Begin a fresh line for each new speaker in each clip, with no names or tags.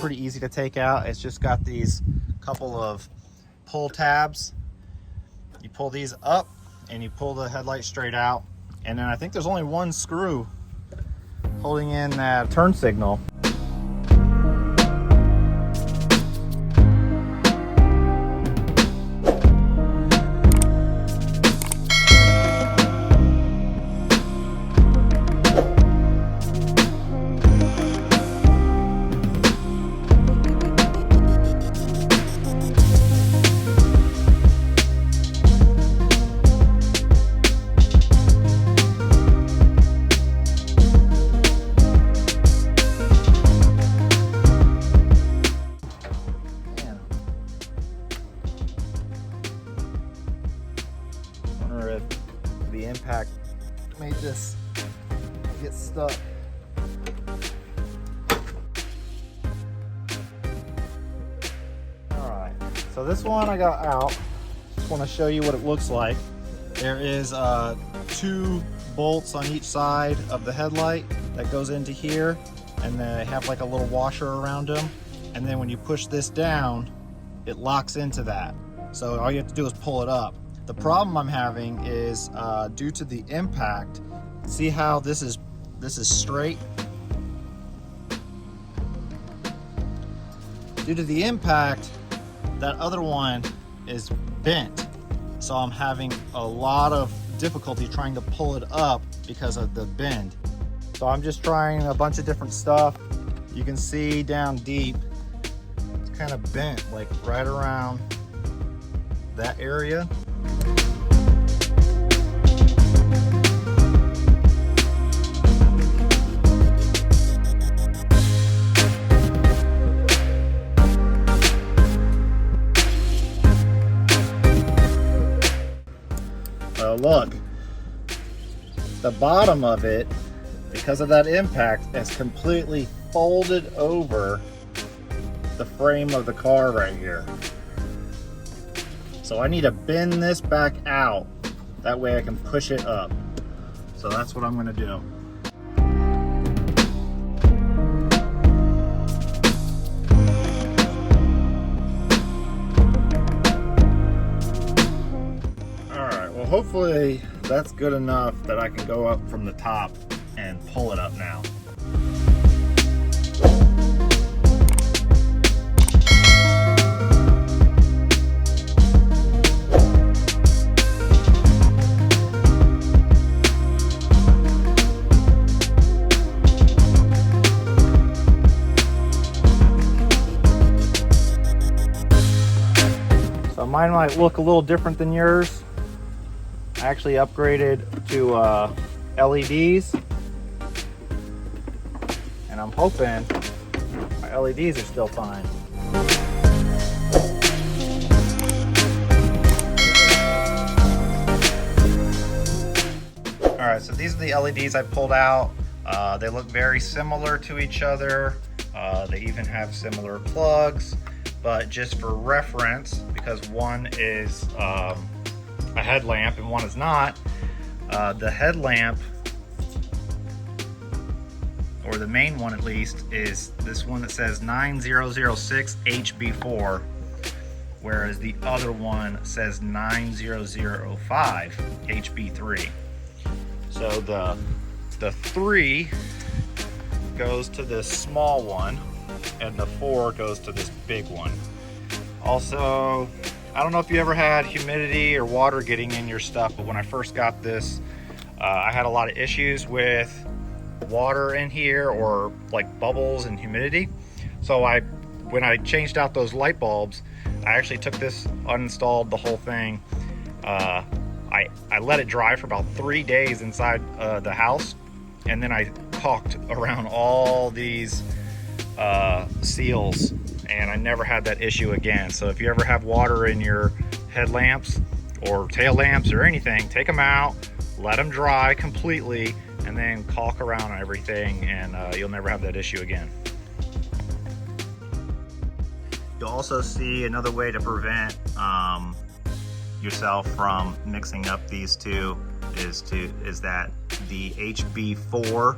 pretty easy to take out. It's just got these couple of pull tabs. You pull these up and you pull the headlight straight out. And then I think there's only one screw holding in that turn signal. The impact made this get stuck. Alright, so this one I got out. Just want to show you what it looks like. There is 2 bolts on each side of the headlight that goes into here, and they have like a little washer around them, and then when you push this down it locks into that. So all you have to do is pull it up. The problem I'm having is due to the impact. See how this is straight? Due to the impact, that other one is bent. So I'm having a lot of difficulty trying to pull it up because of the bend. So I'm just trying a bunch of different stuff. You can see down deep, it's kind of bent, like right around that area. Look, the bottom of it, because of that impact, is completely folded over the frame of the car right here. So I need to bend this back out. That way I can push it up. So that's what I'm going to do. Hopefully that's good enough that I can go up from the top and pull it up now. So mine might look a little different than yours. I actually upgraded to LEDs, and I'm hoping my LEDs are still fine. Alright, so these are the LEDs I pulled out. They look very similar to each other. They even have similar plugs, but just for reference, because one is a headlamp and one is not, the headlamp, or the main one at least, is this one that says 9006 HB4, whereas the other one says 90005 HB3. So the 3 goes to this small one and the 4 goes to this big one. Also, I don't know if you ever had humidity or water getting in your stuff, but when I first got this, I had a lot of issues with water in here, or like bubbles and humidity. So when I changed out those light bulbs, I actually took this, uninstalled the whole thing. I let it dry for about 3 days inside the house, and then I caulked around all these seals, and I never had that issue again. So if you ever have water in your headlamps or tail lamps or anything, take them out, let them dry completely, and then caulk around everything, and you'll never have that issue again. You'll also see another way to prevent yourself from mixing up these two is that the HB4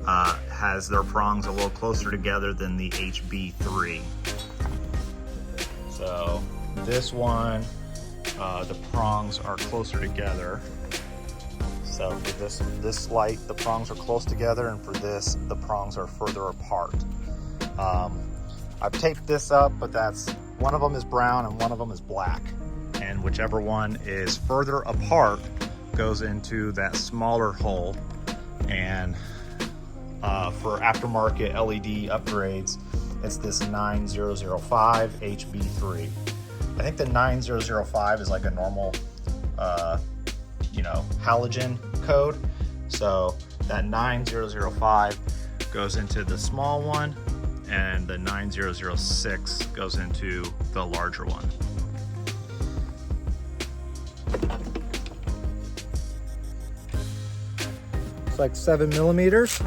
has their prongs a little closer together than the HB3. So this one, the prongs are closer together. So for this light, the prongs are close together, and for this, the prongs are further apart. I've taped this up, but one of them is brown and one of them is black. And whichever one is further apart goes into that smaller hole. And for aftermarket LED upgrades, it's this 9005 HB3. I think the 9005 is like a normal, halogen code. So that 9005 goes into the small one, and the 9006 goes into the larger one. It's like 7 millimeters.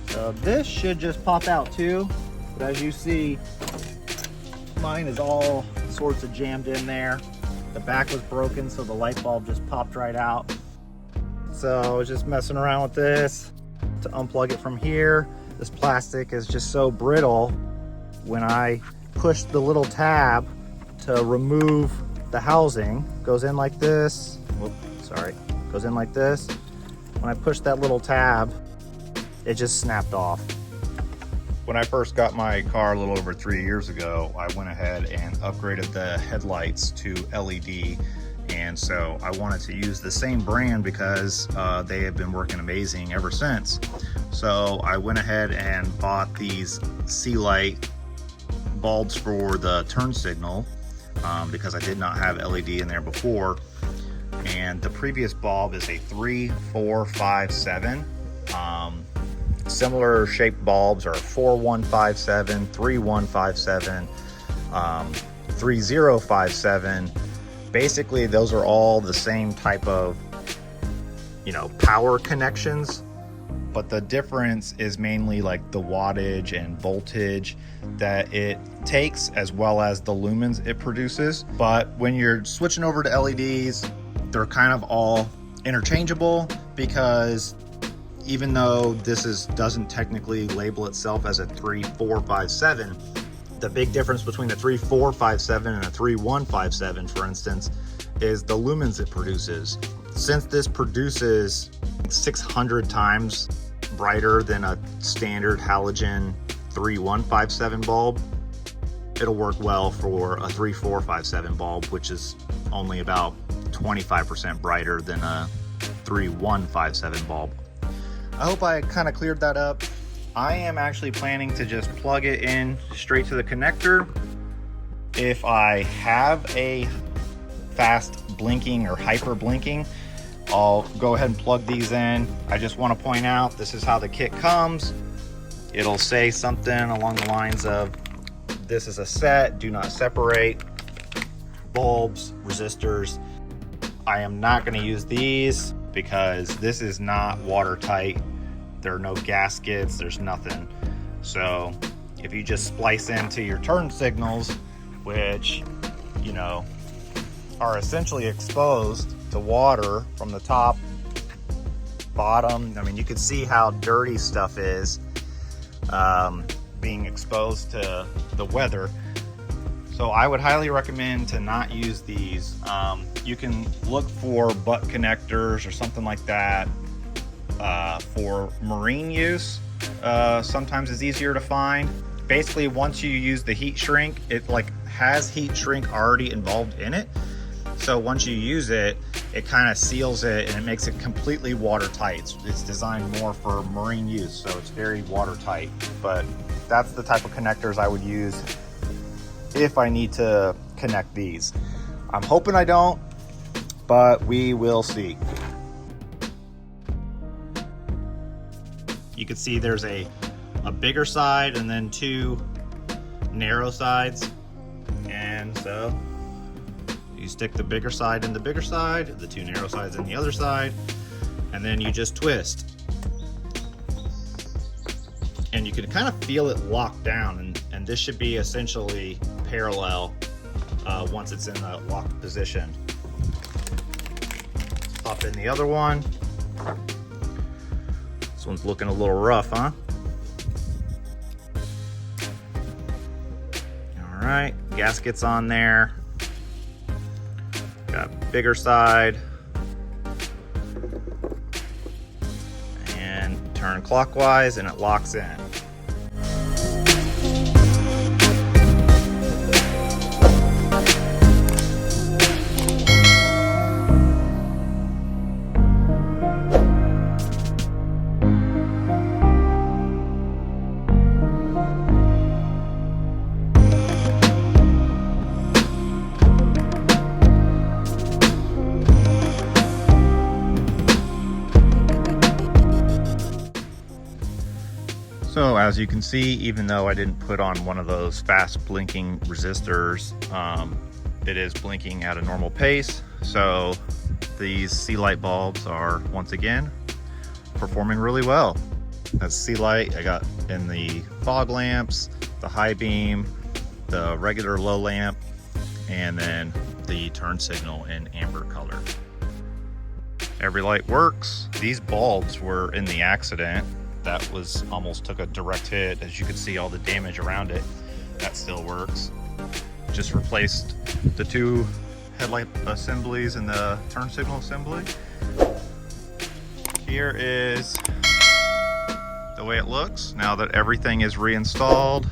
So this should just pop out too, but as you see, mine is all sorts of jammed in there. The back was broken, so the light bulb just popped right out. So I was just messing around with this to unplug it from here. This plastic is just so brittle. When I push the little tab to remove the housing, goes in like this. Goes in like this. When I push that little tab, it just snapped off. When I first got my car a little over 3 years ago, I went ahead and upgraded the headlights to LED. And so I wanted to use the same brand because they have been working amazing ever since. So I went ahead and bought these C-Light bulbs for the turn signal because I did not have LED in there before. And the previous bulb is a 3457. Similar shaped bulbs are 4157, 3157, 3057. Basically, those are all the same type of, power connections, but the difference is mainly like the wattage and voltage that it takes, as well as the lumens it produces. But when you're switching over to LEDs, they're kind of all interchangeable, because even though this doesn't technically label itself as a 3457, the big difference between the 3457 and a 3157, for instance, is the lumens it produces. Since this produces 600 times brighter than a standard halogen 3157 bulb, it'll work well for a 3457 bulb, which is only about 25% brighter than a 3157 bulb. I hope I kind of cleared that up. I am actually planning to just plug it in straight to the connector. If I have a fast blinking or hyper blinking, I'll go ahead and plug these in. I just want to point out, this is how the kit comes. It'll say something along the lines of, this is a set, do not separate, bulbs, resistors. I am not going to use these because this is not watertight. There are no gaskets, there's nothing. So if you just splice into your turn signals, which, are essentially exposed to water from the top, bottom. I mean, you can see how dirty stuff is being exposed to the weather. So I would highly recommend to not use these. You can look for butt connectors or something like that for marine use. Sometimes it's easier to find. Basically, once you use the heat shrink, it has heat shrink already involved in it. So once you use it, it kind of seals it and it makes it completely watertight. It's designed more for marine use, so it's very watertight. But that's the type of connectors I would use if I need to connect these. I'm hoping I don't, but we will see. You can see there's a bigger side and then two narrow sides. And so you stick the bigger side in the bigger side, the two narrow sides in the other side, and then you just twist. And you can kind of feel it lock down, and this should be essentially parallel once it's in the locked position. Let's pop in the other one. This one's looking a little rough, huh? All right, gaskets on there. Got bigger side. And turn clockwise and it locks in. So as you can see, even though I didn't put on one of those fast blinking resistors, it is blinking at a normal pace. So these sea light bulbs are once again performing really well. That's sea light I got in the fog lamps, the high beam, the regular low lamp, and then the turn signal in amber color. Every light works. These bulbs were in the accident. That was almost took a direct hit. As you can see, all the damage around it. That still works. Just replaced the two headlight assemblies and the turn signal assembly. Here is the way it looks now that everything is reinstalled.